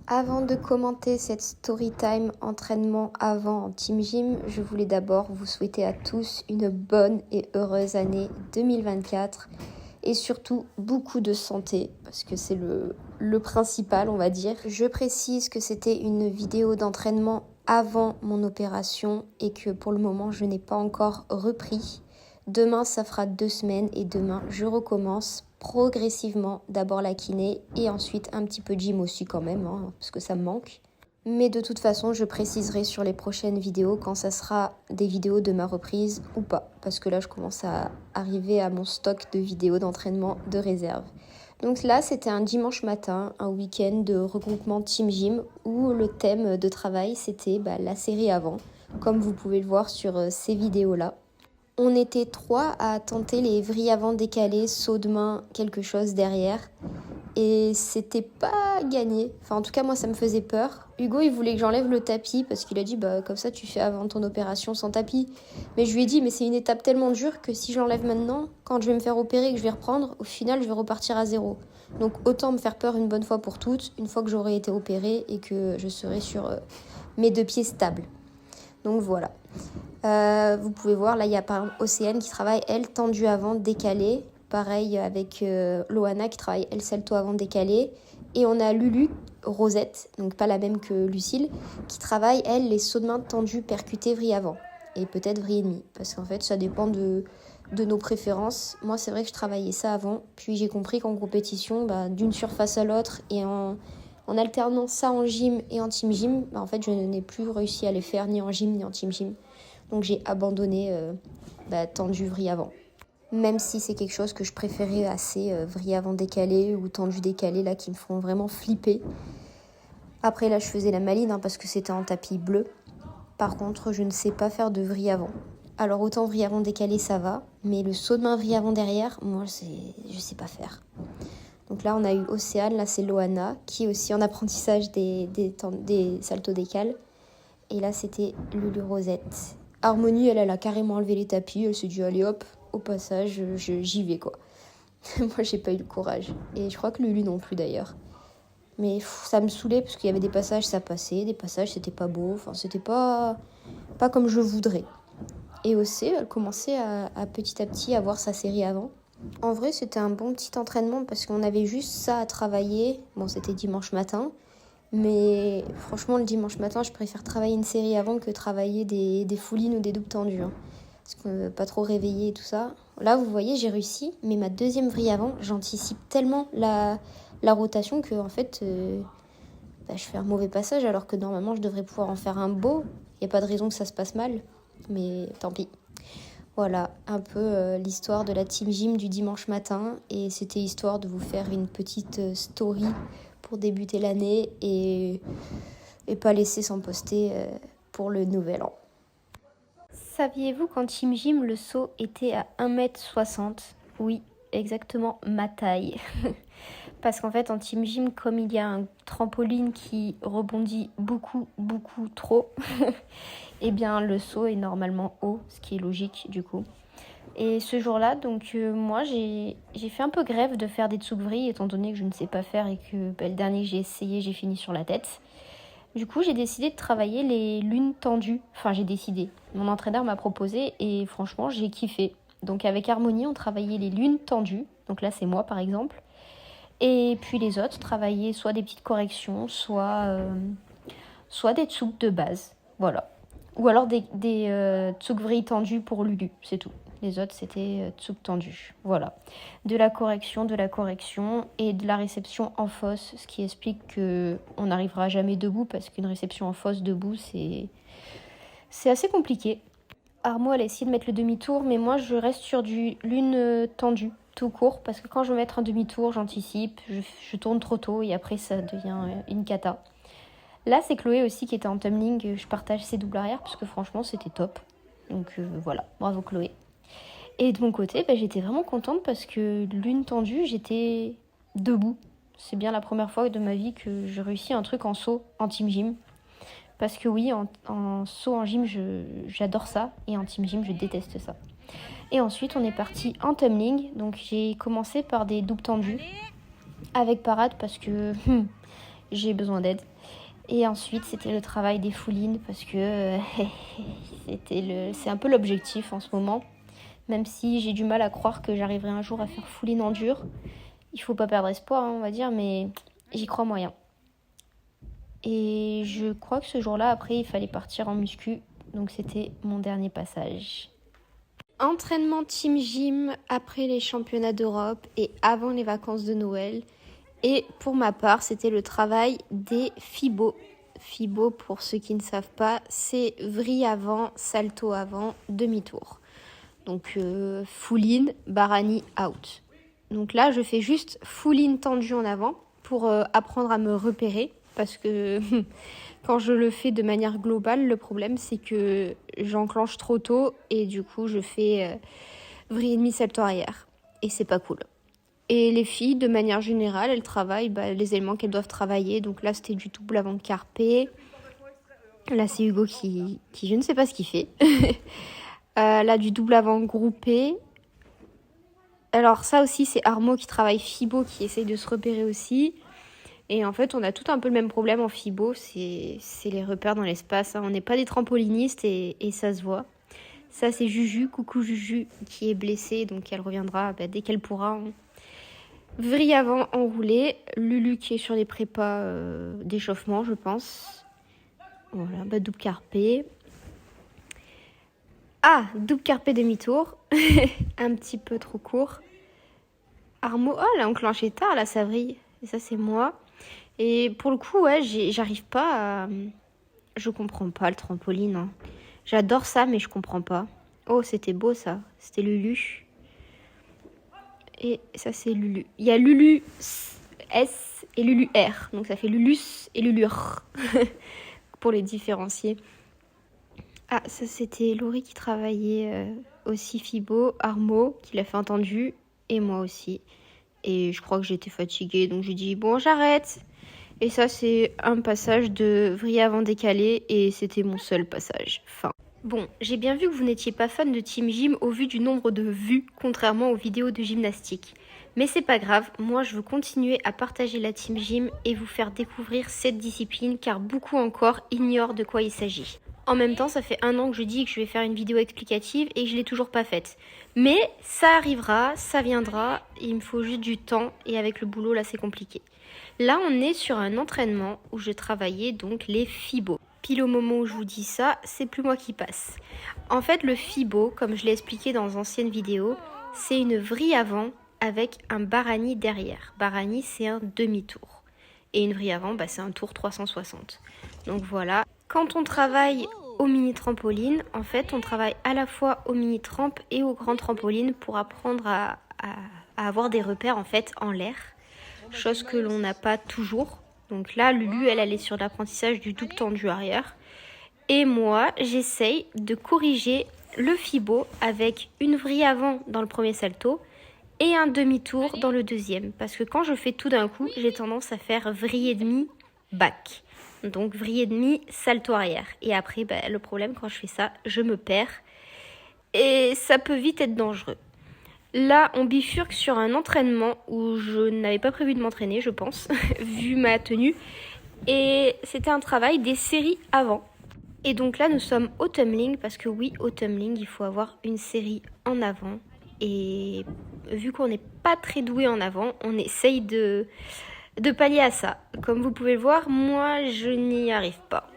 Avant de commenter cette story time entraînement avant en Team Gym, je voulais d'abord vous souhaiter à tous une bonne et heureuse année 2024 et surtout beaucoup de santé parce que c'est le principal, on va dire. Je précise que c'était une vidéo d'entraînement avant mon opération et que pour le moment je n'ai pas encore repris. Demain ça fera 2 semaines et demain je recommence progressivement, d'abord la kiné et ensuite un petit peu de gym aussi quand même, parce que ça me manque. Mais de toute façon, je préciserai sur les prochaines vidéos quand ça sera des vidéos de ma reprise ou pas, parce que là, je commence à arriver à mon stock de vidéos d'entraînement de réserve. Donc là, c'était un dimanche matin, un week-end de regroupement Team Gym, où le thème de travail, c'était la série avant, comme vous pouvez le voir sur ces vidéos-là. On était 3 à tenter les vrilles avant décalés, saut de main, quelque chose derrière. Et c'était pas gagné. Enfin, en tout cas, moi, ça me faisait peur. Hugo, il voulait que j'enlève le tapis parce qu'il a dit, comme ça, tu fais avant ton opération sans tapis. Mais je lui ai dit, mais c'est une étape tellement dure que si je l'enlève maintenant, quand je vais me faire opérer et que je vais reprendre, au final, je vais repartir à zéro. Donc, autant me faire peur une bonne fois pour toutes, une fois que j'aurai été opérée et que je serai sur mes 2 pieds stables. Donc, voilà. Vous pouvez voir, là, il y a par exemple Océane qui travaille, elle, tendue avant, décalée. Pareil avec Loana qui travaille, elle, salto avant, décalée. Et on a Lulu, Rosette, donc pas la même que Lucille, qui travaille, elle, les sauts de main tendus, percutés, vrille avant. Et peut-être vrille et demi. Parce qu'en fait, ça dépend de nos préférences. Moi, c'est vrai que je travaillais ça avant. Puis j'ai compris qu'en compétition, d'une surface à l'autre et en alternant ça en gym et en team gym, en fait, je n'ai plus réussi à les faire ni en gym ni en team gym. Donc j'ai abandonné tendu vrille avant. Même si c'est quelque chose que je préférais assez vrille avant décalé ou tendu décalé là qui me font vraiment flipper. Après là je faisais la maline parce que c'était en tapis bleu. Par contre je ne sais pas faire de vrille avant. Alors autant vrille avant décalé ça va, mais le saut de main vrille avant derrière, moi je sais pas faire. Donc là on a eu Océane, là c'est Loana qui est aussi en apprentissage des saltos décales. Et là c'était Lulu Rosette. Harmonie, elle a carrément enlevé les tapis. Elle s'est dit, allez hop, au passage, j'y vais quoi. Moi, j'ai pas eu le courage. Et je crois que Lulu non plus d'ailleurs. Mais ça me saoulait parce qu'il y avait des passages, ça passait. Des passages, c'était pas beau. Enfin, c'était pas comme je voudrais. Et aussi, elle commençait à petit avoir sa série avant. En vrai, c'était un bon petit entraînement parce qu'on avait juste ça à travailler. Bon, c'était dimanche matin. Mais franchement, le dimanche matin, je préfère travailler une série avant que travailler des foulines ou des doubles tendus. Parce que pas trop réveillé et tout ça. Là, vous voyez, j'ai réussi. Mais ma deuxième vrille avant, j'anticipe tellement la rotation que, en fait, je fais un mauvais passage alors que normalement, je devrais pouvoir en faire un beau. Il n'y a pas de raison que ça se passe mal. Mais tant pis. Voilà, un peu l'histoire de la Team Gym du dimanche matin. Et c'était histoire de vous faire une petite story pour débuter l'année et pas laisser sans poster pour le nouvel an. Saviez-vous qu'en Team Gym, le saut était à 1m60 ? Oui, exactement ma taille. Parce qu'en fait, en Team Gym, comme il y a un trampoline qui rebondit beaucoup trop, eh bien, le saut est normalement haut, ce qui est logique du coup. Et ce jour-là, donc moi, j'ai fait un peu grève de faire des tsukvri, étant donné que je ne sais pas faire et que le dernier que j'ai essayé, j'ai fini sur la tête. Du coup, j'ai décidé de travailler les lunes tendues. Enfin, j'ai décidé. Mon entraîneur m'a proposé et franchement, j'ai kiffé. Donc avec Harmonie, on travaillait les lunes tendues. Donc là, c'est moi, par exemple. Et puis les autres travaillaient soit des petites corrections, soit des tsuks de base. Voilà. Ou alors des tsukvri tendus pour Lulu, c'est tout. Les autres, c'était tsouk tendu. Voilà. De la correction et de la réception en fosse, ce qui explique qu'on n'arrivera jamais debout parce qu'une réception en fosse debout, c'est assez compliqué. Armo, elle a essayé de mettre le demi-tour, mais moi, je reste sur du lune tendue, tout court, parce que quand je veux mettre un demi-tour, j'anticipe, je tourne trop tôt et après, ça devient une cata. Là, c'est Chloé aussi qui était en tumbling. Je partage ses doubles arrière parce que franchement, c'était top. Donc voilà, bravo Chloé. Et de mon côté, j'étais vraiment contente parce que lune tendue, j'étais debout. C'est bien la première fois de ma vie que je réussis un truc en saut, en team gym. Parce que oui, en saut en gym, j'adore ça. Et en team gym, je déteste ça. Et ensuite, on est parti en tumbling. Donc j'ai commencé par des doubles tendus avec parade parce que j'ai besoin d'aide. Et ensuite, c'était le travail des foulines parce que c'est un peu l'objectif en ce moment. Même si j'ai du mal à croire que j'arriverai un jour à faire fouline en dur. Il faut pas perdre espoir, on va dire, mais j'y crois moyen. Et je crois que ce jour-là, après, il fallait partir en muscu. Donc c'était mon dernier passage. Entraînement Team Gym après les championnats d'Europe et avant les vacances de Noël. Et pour ma part, c'était le travail des FIBO. FIBO, pour ceux qui ne savent pas, c'est vrille avant, salto avant, demi-tour. Donc full in, barani out. Donc là, je fais juste full in tendu en avant pour apprendre à me repérer. Parce que quand je le fais de manière globale, le problème c'est que j'enclenche trop tôt et du coup je fais vrille et demi salto arrière. Et c'est pas cool. Et les filles, de manière générale, elles travaillent les éléments qu'elles doivent travailler. Donc là, c'était du double avant carpé. Là, c'est Hugo qui je ne sais pas ce qu'il fait. Là, du double avant groupé. Alors ça aussi, c'est Armo qui travaille FIBO, qui essaye de se repérer aussi. Et en fait, on a tout un peu le même problème en FIBO. C'est les repères dans l'espace. On n'est pas des trampolinistes et ça se voit. Ça, c'est Juju. Coucou Juju, qui est blessée. Donc, elle reviendra dès qu'elle pourra. Vrille avant enroulé, Lulu qui est sur les prépas d'échauffement, je pense. Voilà, double carpé. Ah, double carpé demi-tour. Un petit peu trop court. Armo, oh, elle a enclenché tard, là, ça vrille. Et ça, c'est moi. Et pour le coup, ouais, j'arrive pas à... Je comprends pas le trampoline. Hein. J'adore ça, mais je comprends pas. Oh, c'était beau, ça. C'était Lulu. Et ça, c'est Lulu. Il y a Lulu S et Lulu R. Donc, ça fait Lulus et Lulu R. Pour les différencier. Ah, ça, c'était Laurie qui travaillait aussi FIBO. Armo, qui l'a fait entendu. Et moi aussi. Et je crois que j'étais fatiguée. Donc, j'ai dit, bon, j'arrête. Et ça, c'est un passage de vrille avant décalé. Et c'était mon seul passage. Fin. Bon, j'ai bien vu que vous n'étiez pas fan de Team Gym au vu du nombre de vues, contrairement aux vidéos de gymnastique. Mais c'est pas grave, moi je veux continuer à partager la Team Gym et vous faire découvrir cette discipline car beaucoup encore ignorent de quoi il s'agit. En même temps, ça fait 1 an que je dis que je vais faire une vidéo explicative et je l'ai toujours pas faite. Mais ça arrivera, ça viendra, il me faut juste du temps et avec le boulot là c'est compliqué. Là on est sur un entraînement où je travaillais donc les FIBO. Pile au moment où je vous dis ça, c'est plus moi qui passe. En fait, le FIBO, comme je l'ai expliqué dans d'anciennes vidéos, c'est une vrille avant avec un barani derrière. Barani, c'est un demi-tour. Et une vrille avant, c'est un tour 360. Donc voilà. Quand on travaille au mini-trampoline, en fait, on travaille à la fois au mini-tramp et au grand trampoline pour apprendre à avoir des repères en fait en l'air. Chose que l'on n'a pas toujours. Donc là, Lulu, elle est sur l'apprentissage du double tendu arrière. Et moi, j'essaye de corriger le FIBO avec une vrille avant dans le premier salto et un demi-tour dans le deuxième. Parce que quand je fais tout d'un coup, j'ai tendance à faire vrille et demi, back. Donc vrille et demi, salto arrière. Et après, le problème quand je fais ça, je me perds. Et ça peut vite être dangereux. Là, on bifurque sur un entraînement où je n'avais pas prévu de m'entraîner, je pense, vu ma tenue. Et c'était un travail des séries avant. Et donc là, nous sommes au tumbling, parce que oui, au tumbling, il faut avoir une série en avant. Et vu qu'on n'est pas très doué en avant, on essaye de pallier à ça. Comme vous pouvez le voir, moi, je n'y arrive pas.